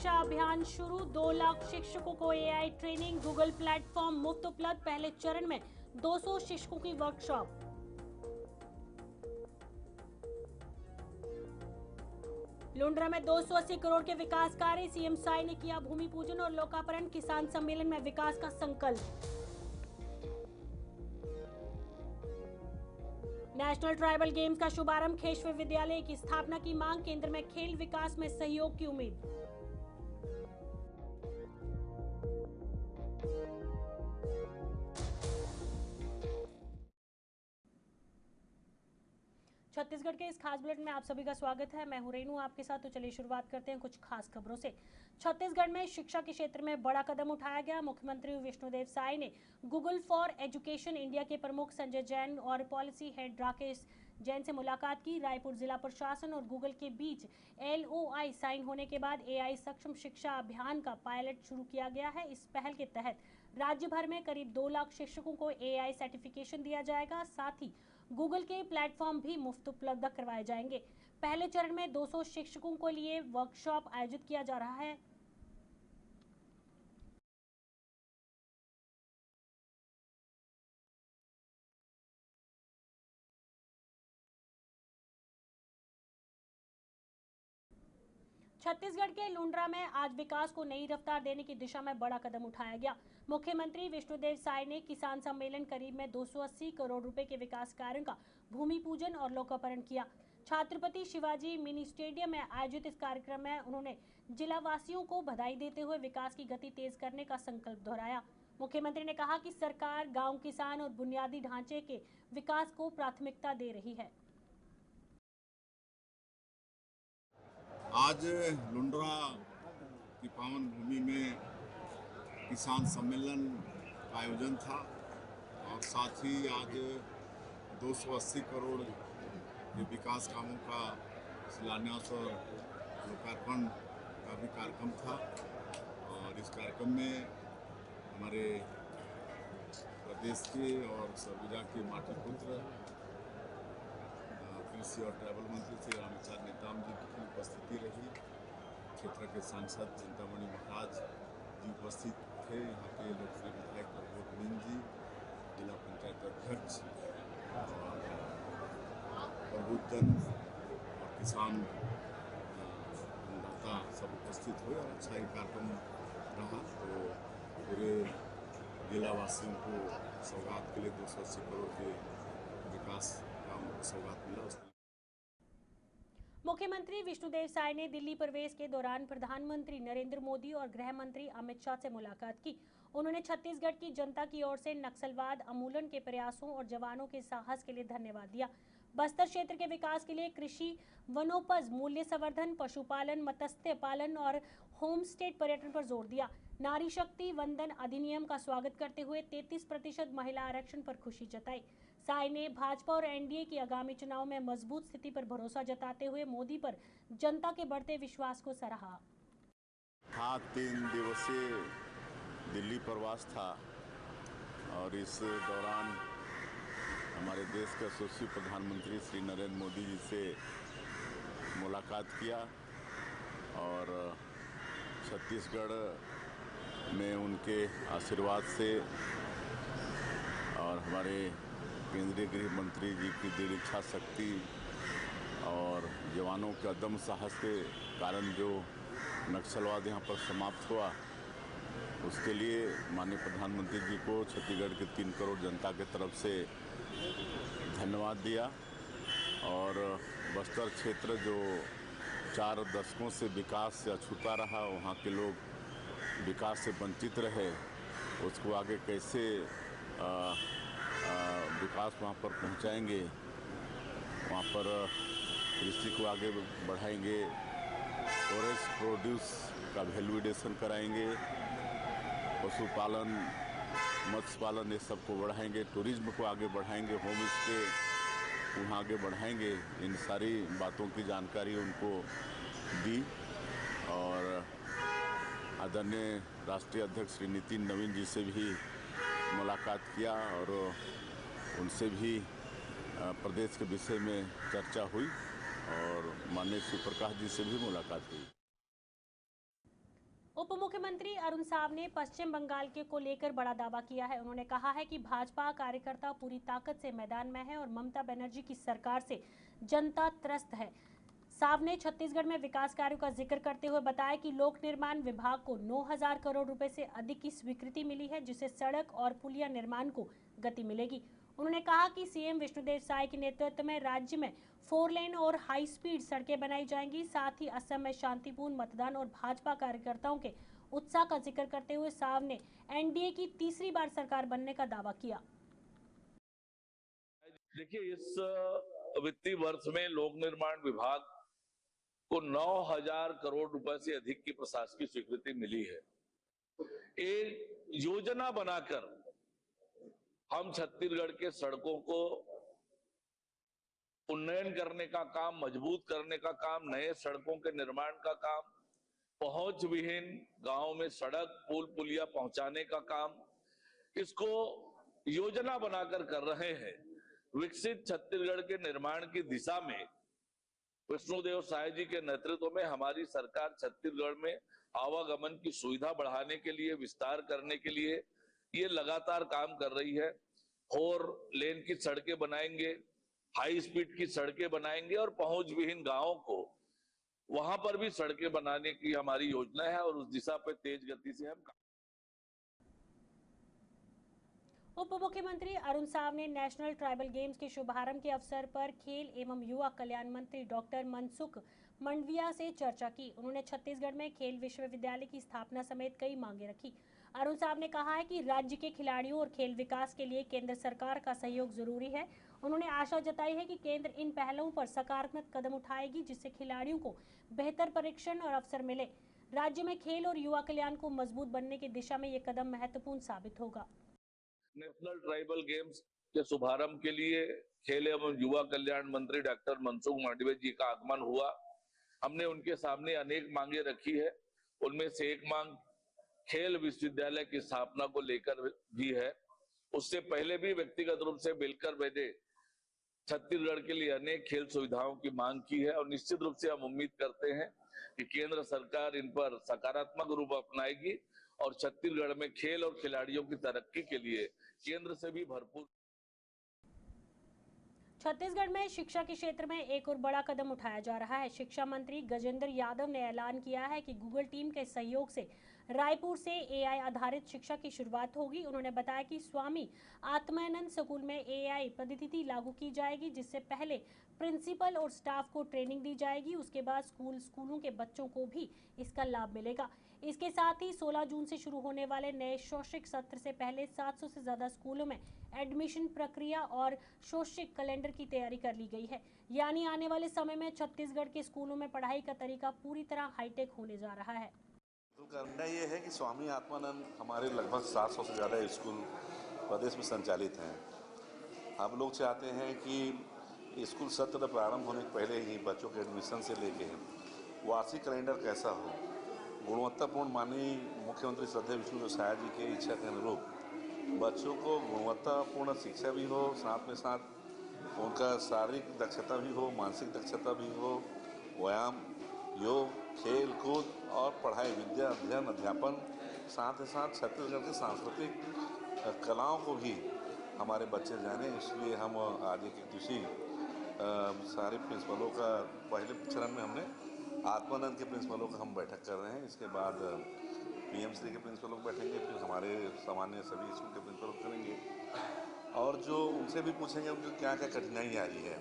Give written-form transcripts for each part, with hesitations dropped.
शिक्षा अभियान शुरू। 2 लाख शिक्षकों को एआई ट्रेनिंग, गूगल प्लेटफॉर्म मुफ्त उपलब्ध। पहले चरण में 200 शिक्षकों की वर्कशॉप। लुंड्रा में 280 करोड़ के विकास कार्य, सीएम साई ने किया भूमि पूजन और लोकार्पण। किसान सम्मेलन में विकास का संकल्प। नेशनल ट्राइबल गेम्स का शुभारंभ, खेश विश्वविद्यालय की स्थापना की मांग। केंद्र में खेल विकास में सहयोग की उम्मीद। छत्तीसगढ़ के इस खास बुलेटिन में आप सभी का स्वागत है। मैं हूं रेनू आपके साथ। तो चलिए शुरुआत करते हैं कुछ खास खबरों से। छत्तीसगढ़ में शिक्षा के क्षेत्र में बड़ा कदम उठाया गया। मुख्यमंत्री विष्णुदेव साय ने गूगल फॉर एजुकेशन इंडिया के प्रमुख संजय जैन और पॉलिसी हेड राकेश जैन से मुलाकात की। रायपुर जिला प्रशासन और गूगल के बीच LOI साइन होने के बाद AI सक्षम शिक्षा अभियान का पायलट शुरू किया गया है। इस पहल के तहत राज्य भर में करीब 2 लाख शिक्षकों को AI सर्टिफिकेशन दिया जाएगा। साथ ही गूगल के प्लेटफॉर्म भी मुफ्त उपलब्ध करवाए जाएंगे। पहले चरण में 200 शिक्षकों के लिए वर्कशॉप आयोजित किया जा रहा है। छत्तीसगढ़ के लुंड्रा में आज विकास को नई रफ्तार देने की दिशा में बड़ा कदम उठाया गया। मुख्यमंत्री विष्णुदेव साय ने किसान सम्मेलन करीब में 280 करोड़ रुपए के विकास कार्यों का भूमि पूजन और लोकार्पण किया। छत्रपति शिवाजी मिनी स्टेडियम में आयोजित इस कार्यक्रम में उन्होंने जिला वासियों को बधाई देते हुए विकास की गति तेज करने का संकल्प दोहराया। मुख्यमंत्री ने कहा कि सरकार गांव, किसान और बुनियादी ढांचे के विकास को प्राथमिकता दे रही है। आज लुंड्रा की पावन भूमि में किसान सम्मेलन का आयोजन था और साथ ही आज 280 करोड़ के विकास कामों का शिलान्यास और लोकार्पण का भी कार्यक्रम था। और इस कार्यक्रम में हमारे प्रदेश के और सरगुजा के माटी पुत्र कृषि और ट्राइबल मंत्री श्री रामेश्वर नेताम जी की उपस्थिति रही। क्षेत्र के सांसद चिंतामणि महाराज जी उपस्थित थे। यहाँ के लोकप्रिय विधायक प्रबोध मीन जी, जिला पंचायत अध्यक्ष प्रबुद्धन और किसान दाता सब उपस्थित हुए और अच्छा ही कार्यक्रम रहा। तो पूरे जिलावासियों को सौगात के लिए 280 करोड़ के विकास का सौगात मिला। मुख्यमंत्री विष्णुदेव साय ने दिल्ली प्रवेश के दौरान प्रधानमंत्री नरेंद्र मोदी और गृह मंत्री अमित शाह से मुलाकात की। उन्होंने छत्तीसगढ़ की जनता की ओर से नक्सलवाद उन्मूलन के प्रयासों और जवानों के साहस के लिए धन्यवाद दिया। बस्तर क्षेत्र के विकास के लिए कृषि, वनोपज मूल्य संवर्धन, पशुपालन, मत्स्य पालन और होम स्टे पर्यटन पर जोर दिया। नारी शक्ति वंदन अधिनियम का स्वागत करते हुए 33% महिला आरक्षण पर खुशी जताई। साय ने भाजपा और एनडीए की आगामी चुनाव में मजबूत स्थिति पर भरोसा जताते हुए मोदी पर जनता के बढ़ते विश्वास को सराहा। हाँ, 3 दिवसीय दिल्ली प्रवास था और इस दौरान हमारे देश के यशस्वी प्रधानमंत्री श्री नरेंद्र मोदी जी से मुलाकात किया और छत्तीसगढ़ में उनके आशीर्वाद से और हमारे केंद्रीय गृह मंत्री जी की दृढ़ इच्छा शक्ति और जवानों के अदम्य साहस के कारण जो नक्सलवाद यहाँ पर समाप्त हुआ, उसके लिए माननीय प्रधानमंत्री जी को छत्तीसगढ़ के 3 करोड़ जनता के तरफ से धन्यवाद दिया। और बस्तर क्षेत्र जो 4 दशकों से विकास से अछूता रहा, वहाँ के लोग विकास से वंचित रहे, उसको आगे कैसे विकास वहाँ पर पहुँचाएंगे, वहाँ पर कृषि को आगे बढ़ाएंगे, फॉरेस्ट प्रोड्यूस का वैल्यूएशन कराएंगे, पशुपालन, मत्स्य पालन ये सब को बढ़ाएंगे, टूरिज्म को आगे बढ़ाएंगे, होम स्टे वहाँ आगे बढ़ाएंगे। इन सारी बातों की जानकारी उनको दी और आदरणीय राष्ट्रीय अध्यक्ष श्री नितिन नवीन जी से भी मुलाकात किया और उनसे भी प्रदेश के विषय में चर्चा हुई और माननीय श्री प्रकाश जी से भी मुलाकात हुई। उप मुख्यमंत्री अरुण साव ने पश्चिम बंगाल के को लेकर बड़ा दावा किया है। उन्होंने कहा है कि भाजपा कार्यकर्ता पूरी ताकत से मैदान में है और ममता बनर्जी की सरकार से जनता त्रस्त है। साव ने छत्तीसगढ़ में विकास कार्यों का जिक्र करते हुए बताया कि लोक निर्माण विभाग को 9,000 करोड़ रुपए से अधिक की स्वीकृति मिली है, जिससे सड़क और पुलिया निर्माण को गति मिलेगी। उन्होंने कहा कि सीएम विष्णुदेव साय के नेतृत्व में राज्य में 4 लेन और हाई स्पीड सड़कें बनाई जाएंगी। साथ ही असम में शांतिपूर्ण मतदान और भाजपा कार्यकर्ताओं के उत्साह का जिक्र करते हुए साव ने एनडीए की तीसरी बार सरकार बनने का दावा किया। देखिए, इस वित्तीय वर्ष में लोक निर्माण विभाग को 9,000 करोड़ रुपए से अधिक की प्रशासकीय स्वीकृति मिली है। एक योजना बनाकर हम छत्तीसगढ़ के सड़कों को उन्नयन करने का काम, मजबूत करने का काम, नए सड़कों के निर्माण का काम, पहुंच विहीन गांव में सड़क पुल पुलिया पहुंचाने का काम, इसको योजना बनाकर कर रहे हैं। विकसित छत्तीसगढ़ के निर्माण की दिशा में विष्णुदेव साय जी के नेतृत्व में हमारी सरकार छत्तीसगढ़ में आवागमन की सुविधा बढ़ाने के लिए, विस्तार करने के लिए ये लगातार काम कर रही है। 4 लेन की सड़कें बनाएंगे, हाई स्पीड की सड़कें बनाएंगे और पहुंच विहीन गांवों को वहां पर भी सड़कें बनाने की हमारी योजना है और उस दिशा पर तेज गति से हम। उप मुख्यमंत्री अरुण साव ने नेशनल ट्राइबल गेम्स के शुभारंभ के अवसर पर खेल एवं युवा कल्याण मंत्री डॉक्टर मनसुख मंडविया से चर्चा की। उन्होंने छत्तीसगढ़ में खेल विश्वविद्यालय की स्थापना समेत कई मांगे रखी। अरुण साव ने कहा है कि राज्य के खिलाड़ियों और खेल विकास के लिए केंद्र सरकार का सहयोग जरूरी है। उन्होंने आशा जताई है कि केंद्र इन पहलों पर सकारात्मक कदम उठाएगी, जिससे खिलाड़ियों को बेहतर प्रशिक्षण और अवसर मिले। राज्य में खेल और युवा कल्याण को मजबूत बनने की दिशा में ये कदम महत्वपूर्ण साबित होगा। नेशनल ट्राइबल गेम्स के शुभारंभ के लिए खेल एवं युवा कल्याण मंत्री डॉक्टर मनसुख मांडविया जी का आगमन हुआ। हमने उनके सामने अनेक मांगे रखी है। उनमें से एक मांग खेल विश्वविद्यालय की स्थापना को लेकर भी है। उससे पहले भी व्यक्तिगत रूप से मिलकर मैंने छत्तीसगढ़ के लिए अनेक खेल सुविधाओं की मांग की है और निश्चित रूप से हम उम्मीद करते हैं कि केंद्र सरकार इन पर सकारात्मक रूप अपनाएगी और छत्तीसगढ़ में खेल और खिलाड़ियों की तरक्की के लिए केंद्र से भी भरपूर। छत्तीसगढ़ में शिक्षा के क्षेत्र में एक और बड़ा कदम उठाया जा रहा है। शिक्षा मंत्री गजेंद्र यादव ने ऐलान किया है कि गूगल टीम के सहयोग से रायपुर से एआई आधारित शिक्षा की शुरुआत होगी। उन्होंने बताया कि स्वामी आत्मानंद स्कूल में एआई पद्धति लागू की जाएगी, जिससे पहले प्रिंसिपल और स्टाफ को ट्रेनिंग दी जाएगी। उसके बाद स्कूलों के बच्चों को भी इसका लाभ मिलेगा। इसके साथ ही 16 जून से शुरू होने वाले नए शैक्षिक सत्र से पहले 700 से ज्यादा स्कूलों में एडमिशन प्रक्रिया और शैक्षिक कैलेंडर की तैयारी कर ली गई है। यानी आने वाले समय में छत्तीसगढ़ के स्कूलों में पढ़ाई का तरीका पूरी तरह हाईटेक होने जा रहा है। करना ये है कि स्वामी आत्मानंद हमारे लगभग 700 से ज़्यादा स्कूल प्रदेश में संचालित हैं। हम लोग चाहते हैं कि स्कूल सत्र प्रारंभ होने के पहले ही बच्चों के एडमिशन से लेके वार्षिक कैलेंडर कैसा हो, गुणवत्तापूर्ण माननीय मुख्यमंत्री श्रद्धेय विष्णुदेव साय जी की इच्छा के अनुरूप बच्चों को गुणवत्तापूर्ण शिक्षा भी हो, साथ में साथ उनका शारीरिक दक्षता भी हो, मानसिक दक्षता भी हो, व्यायाम, योग, खेल कूद और पढ़ाई, विद्या अध्ययन अध्यापन, साथ ही साथ छत्तीसगढ़ की सांस्कृतिक कलाओं को भी हमारे बच्चे जाने। इसलिए हम आज एक दूसरी सारे प्रिंसिपलों का पहले चरण में हमने आत्मानंद के प्रिंसिपलों का हम बैठक कर रहे हैं। इसके बाद पीएमसी के प्रिंसिपलों को बैठेंगे, फिर हमारे सामान्य सभी स्कूल के प्रिंसिपलों करेंगे और जो उनसे भी पूछेंगे उनकी क्या क्या कठिनाई आ रही है,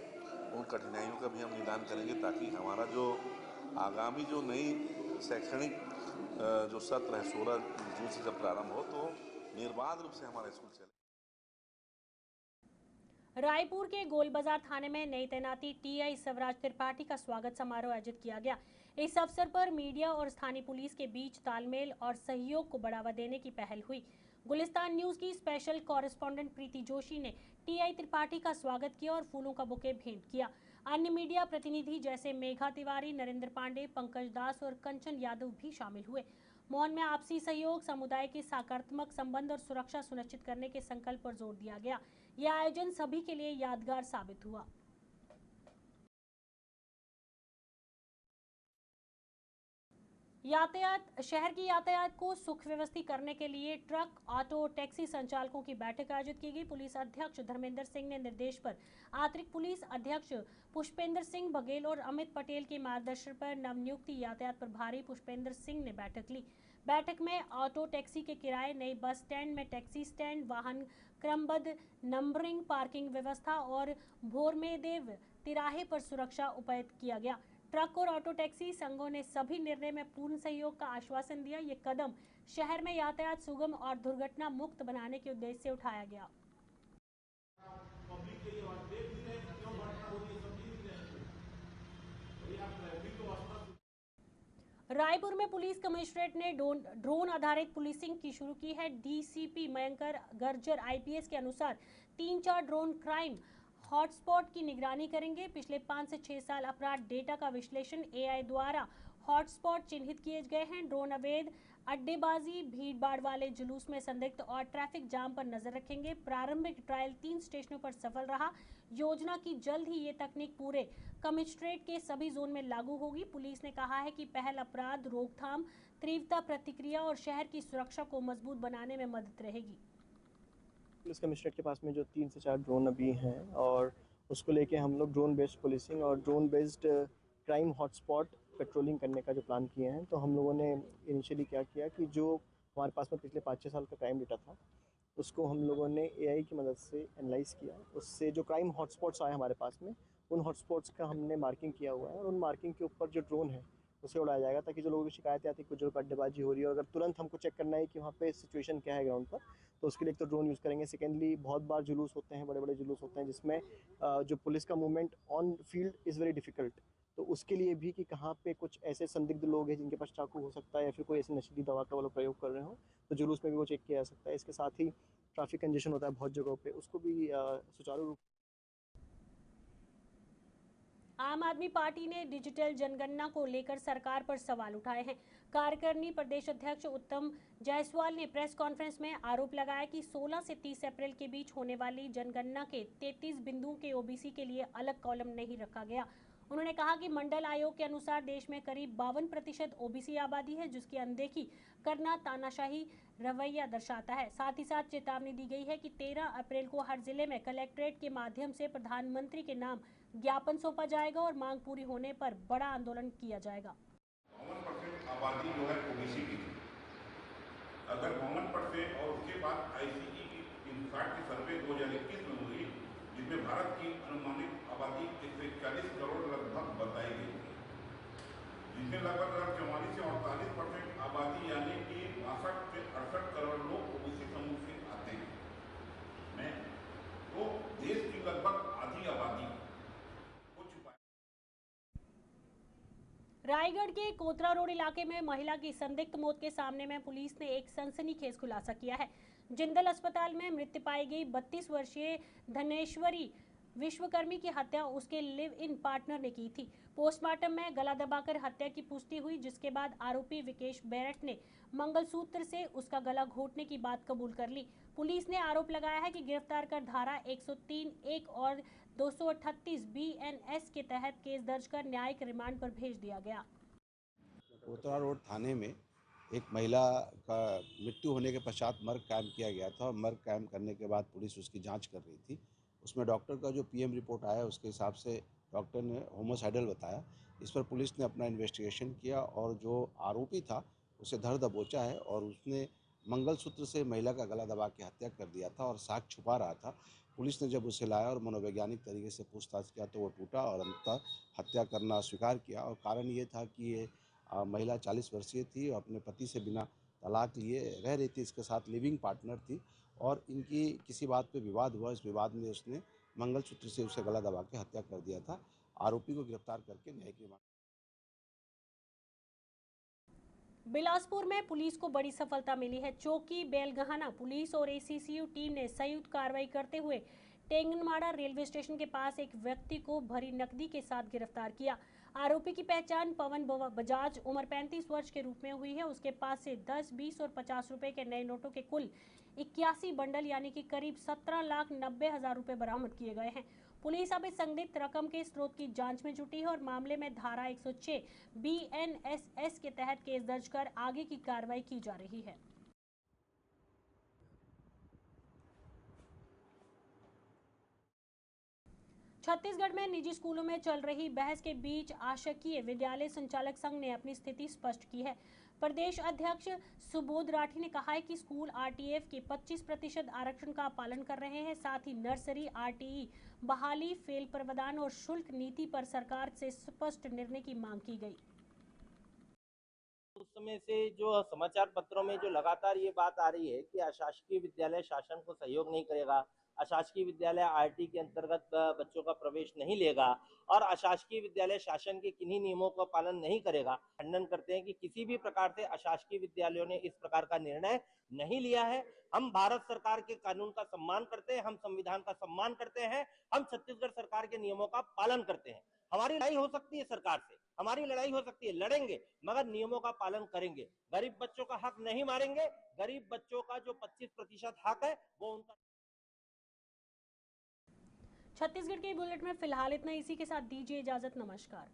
उन कठिनाइयों का भी हम निदान करेंगे, ताकि हमारा जो आगामी जो नई शैक्षणिक जो सत्र है 16 जून से जब प्रारंभ हो तो निर्बाध रूप से हमारा स्कूल चले। रायपुर के गोल बाजार थाने में नई तैनाती टीआई स्वराज त्रिपाठी का स्वागत समारोह आयोजित किया गया। इस अवसर पर मीडिया और स्थानीय पुलिस के बीच तालमेल और सहयोग को बढ़ावा देने की पहल हुई। गुलिस्तान न्यूज की स्पेशल कॉरेस्पॉन्डेंट प्रीति जोशी ने टीआई त्रिपाठी का स्वागत किया और फूलों का बुके भेंट किया। अन्य मीडिया प्रतिनिधि जैसे मेघा तिवारी, नरेंद्र पांडे, पंकज दास और कंचन यादव भी शामिल हुए। मौन में आपसी सहयोग, समुदाय के सकारात्मक संबंध और सुरक्षा सुनिश्चित करने के संकल्प पर जोर दिया गया। यह आयोजन सभी के लिए यादगार साबित हुआ। यातायात शहर की यातायात को सुख व्यवस्थित करने के लिए ट्रक, ऑटो, टैक्सी संचालकों की बैठक आयोजित की गई। पुलिस अध्यक्ष धर्मेंद्र सिंह ने निर्देश पर अतिरिक्त पुलिस अध्यक्ष पुष्पेंद्र सिंह बघेल और अमित पटेल के मार्गदर्शन पर नवनियुक्त यातायात प्रभारी पुष्पेंद्र सिंह ने बैठक ली। बैठक में ऑटो, टैक्सी के किराए, नई बस स्टैंड में टैक्सी स्टैंड, वाहन क्रमबद्ध नंबरिंग, पार्किंग व्यवस्था और भोरमेदेव तिराहे पर सुरक्षा उपाय किया गया। ट्रक और ऑटो टैक्सी संघों ने सभी निर्णय में पूर्ण सहयोग का आश्वासन दिया। ये कदम शहर में यातायात सुगम और दुर्घटना मुक्त बनाने के उद्देश्य से उठाया गया। रायपुर में पुलिस कमिश्नरेट ने ड्रोन आधारित पुलिसिंग की शुरू की है। डीसीपी मयंकर गर्जर आईपीएस के अनुसार 3-4 ड्रोन क्राइम हॉटस्पॉट की निगरानी करेंगे। पिछले 5 से 6 साल अपराध डेटा का विश्लेषण एआई द्वारा हॉटस्पॉट चिन्हित किए गए हैं। ड्रोन अवैध अड्डेबाजी, भीड़ भाड़ वाले जुलूस में संदिग्ध और ट्रैफिक जाम पर नजर रखेंगे। प्रारंभिक ट्रायल 3 स्टेशनों पर सफल रहा। योजना की जल्द ही ये तकनीक पूरे कमिश्नरेट के सभी जोन में लागू होगी। पुलिस ने कहा है कि पहल अपराध रोकथाम, तीव्रता प्रतिक्रिया और शहर की सुरक्षा को मजबूत बनाने में मदद रहेगी। पुलिस कमिश्नरेट के पास में जो 3 से 4 ड्रोन अभी हैं और उसको लेके हम लोग ड्रोन बेस्ड पुलिसिंग और drone based crime hotspot patrolling करने का जो प्लान किए हैं। तो हम लोगों ने इनिशियली क्या किया कि जो हमारे पास में पिछले 5-6 साल का क्राइम डेटा था उसको हम लोगों ने एआई की मदद से एनालाइज किया। उससे जो क्राइम हॉटस्पॉट्स आए हमारे पास में, उन हॉटस्पॉट्स का हमने मार्किंग किया हुआ है और उन मार्किंग के ऊपर जो ड्रोन है उसे उड़ाया जाएगा ताकि जो लोगों की शिकायतें आती है कुछ जगह अड्डेबाजी हो रही है और अगर तुरंत हमको चेक करना है कि वहाँ पे सिचुएशन क्या है ग्राउंड पर, तो उसके लिए एक तो ड्रोन यूज़ करेंगे। सेकेंडली, बहुत बार जुलूस होते हैं, बड़े बड़े जुलूस होते हैं जिसमें जो पुलिस का movement on field is very difficult. तो उसके लिए भी कि कहाँ पे कुछ ऐसे संदिग्ध लोग हैं जिनके पास चाकू हो सकता है या फिर कोई ऐसी नशीली दवा का वो लोग प्रयोग कर रहे हो, तो जुलूस में भी वो चेक किया जा सकता है। इसके साथ ही ट्रैफिक कंजेशन होता है बहुत जगहों पे, उसको भी सुचारू रूप। आम आदमी पार्टी ने डिजिटल जनगणना को लेकर सरकार पर सवाल उठाए हैं। कार्यकारिणी प्रदेश अध्यक्ष उत्तम जायसवाल ने प्रेस कॉन्फ्रेंस में आरोप लगाया कि 16 से 30 अप्रैल के बीच होने वाली जनगणना के 33 बिंदुओं के ओबीसी के लिए अलग कॉलम नहीं रखा गया। उन्होंने कहा कि मंडल आयोग के अनुसार देश में करीब 52% ओबीसी आबादी है, जिसकी अनदेखी करना तानाशाही रवैया दर्शाता है। साथ ही साथ चेतावनी दी गई है कि 13 अप्रैल को हर जिले में कलेक्ट्रेट के माध्यम से प्रधानमंत्री के नाम ज्ञापन सौंपा जाएगा और मांग पूरी होने पर बड़ा आंदोलन किया जाएगा। 52% आबादी जो है ओबीसी की थी। अगर 52% और उसके बाद आईसीई की इनफैक्ट की सर्वे 2021 में हुई जिसमें भारत की अनुमानित आबादी 141 करोड़ लगभग बताई गई, जिसमें लगभग 44 से 48% आबादी यानी कि 62 से 68 करोड़ लोग ओबीसी समूह से आते हैं। तो देश की लगभग आधी आबादी रायगढ़ के कोतरा रोड इलाके में महिला की संदिग्ध मौत के सामने में पुलिस ने एक सनसनीखेज खुलासा किया है। जिंदल अस्पताल में मृत्यु पाई गई 32 वर्षीय धनेश्वरी विश्वकर्मी की हत्या उसके लिव इन पार्टनर ने की थी। पोस्टमार्टम में गला दबाकर हत्या की पुष्टि हुई, जिसके बाद आरोपी विकेश बैरट ने मंगलसूत्र से उसका गला घोटने की बात कबूल कर ली। पुलिस ने आरोप लगाया है कि गिरफ्तार कर धारा 103(1) और 238 BNS के तहत केस दर्ज कर न्यायिक रिमांड पर भेज दिया गया। कोतरा रोड थाने में एक महिला का मृत्यु होने के पश्चात मर्ग कायम किया गया था और मर्ग कायम करने के बाद पुलिस उसकी जांच कर रही थी। उसमें डॉक्टर का जो पीएम रिपोर्ट आया उसके हिसाब से डॉक्टर ने होमोसाइडल बताया। इस पर पुलिस ने अपना इन्वेस्टिगेशन किया और जो आरोपी था उसे धर दबोचा है और उसने मंगलसूत्र से महिला का गला दबा के हत्या कर दिया था और साक्ष्य छुपा रहा था। पुलिस ने जब उसे लाया और मनोवैज्ञानिक तरीके से पूछताछ किया तो वो टूटा और अंततः हत्या करना स्वीकार किया। और कारण ये था कि ये महिला 40 वर्षीय थी और अपने पति से बिना तलाक लिए रह रही थी, इसके साथ लिविंग पार्टनर थी और इनकी किसी बात पे विवाद हुआ। इस विवाद में उसने मंगलसूत्र से उसे गला दबा के हत्या कर दिया था। आरोपी को गिरफ्तार करके न्यायिक रिमांड। बिलासपुर में पुलिस को बड़ी सफलता मिली है। चौकी बेलगहाना पुलिस और एसीसीयू टीम ने संयुक्त कार्रवाई करते हुए टेंगनमाड़ा रेलवे स्टेशन के पास एक व्यक्ति को भरी नकदी के साथ गिरफ्तार किया। आरोपी की पहचान पवन बजाज उम्र 35 वर्ष के रूप में हुई है। उसके पास से 10, 20 और 50 रुपए के नए नोटों के कुल 81 बंडल यानी कि करीब 17,90,000 रुपए बरामद किए गए हैं। पुलिस अब इस संदिग्ध रकम के स्रोत की जांच में जुटी है और मामले में धारा 106 BNSS के तहत केस दर्ज कर आगे की कार्रवाई की जा रही है। छत्तीसगढ़ में निजी स्कूलों में चल रही बहस के बीच आशाकीय विद्यालय संचालक संघ ने अपनी स्थिति स्पष्ट की है। प्रदेश अध्यक्ष सुबोध राठी ने कहा है कि स्कूल RTF के 25% आरक्षण का पालन कर रहे हैं। साथ ही नर्सरी RTE बहाली, फेल प्रावधान और शुल्क नीति पर सरकार से स्पष्ट निर्णय की मांग की गई। उस समय से जो समाचार पत्रों में जो लगातार ये बात आ रही है कि अशासकीय विद्यालय शासन को सहयोग नहीं करेगा, अशासकीय विद्यालय RT के अंतर्गत बच्चों का प्रवेश नहीं लेगा और अशासकीय विद्यालय शासन के किन्हीं नियमों का पालन नहीं करेगा। खंडन करते हैं कि किसी भी प्रकार से अशासकीय विद्यालयों ने इस प्रकार का निर्णय नहीं लिया है। हम भारत सरकार के कानून का सम्मान करते हैं, हम संविधान का सम्मान करते हैं, हम छत्तीसगढ़ सरकार के नियमों का पालन करते हैं। हमारी लड़ाई हो सकती है सरकार से, हमारी लड़ाई हो सकती है, लड़ेंगे मगर नियमों का पालन करेंगे। गरीब बच्चों का हक नहीं मारेंगे। गरीब बच्चों का जो 25% हक है वो उनका। छत्तीसगढ़ के बुलेटिन में फिलहाल इतना। इसी के साथ दीजिए इजाजत। नमस्कार।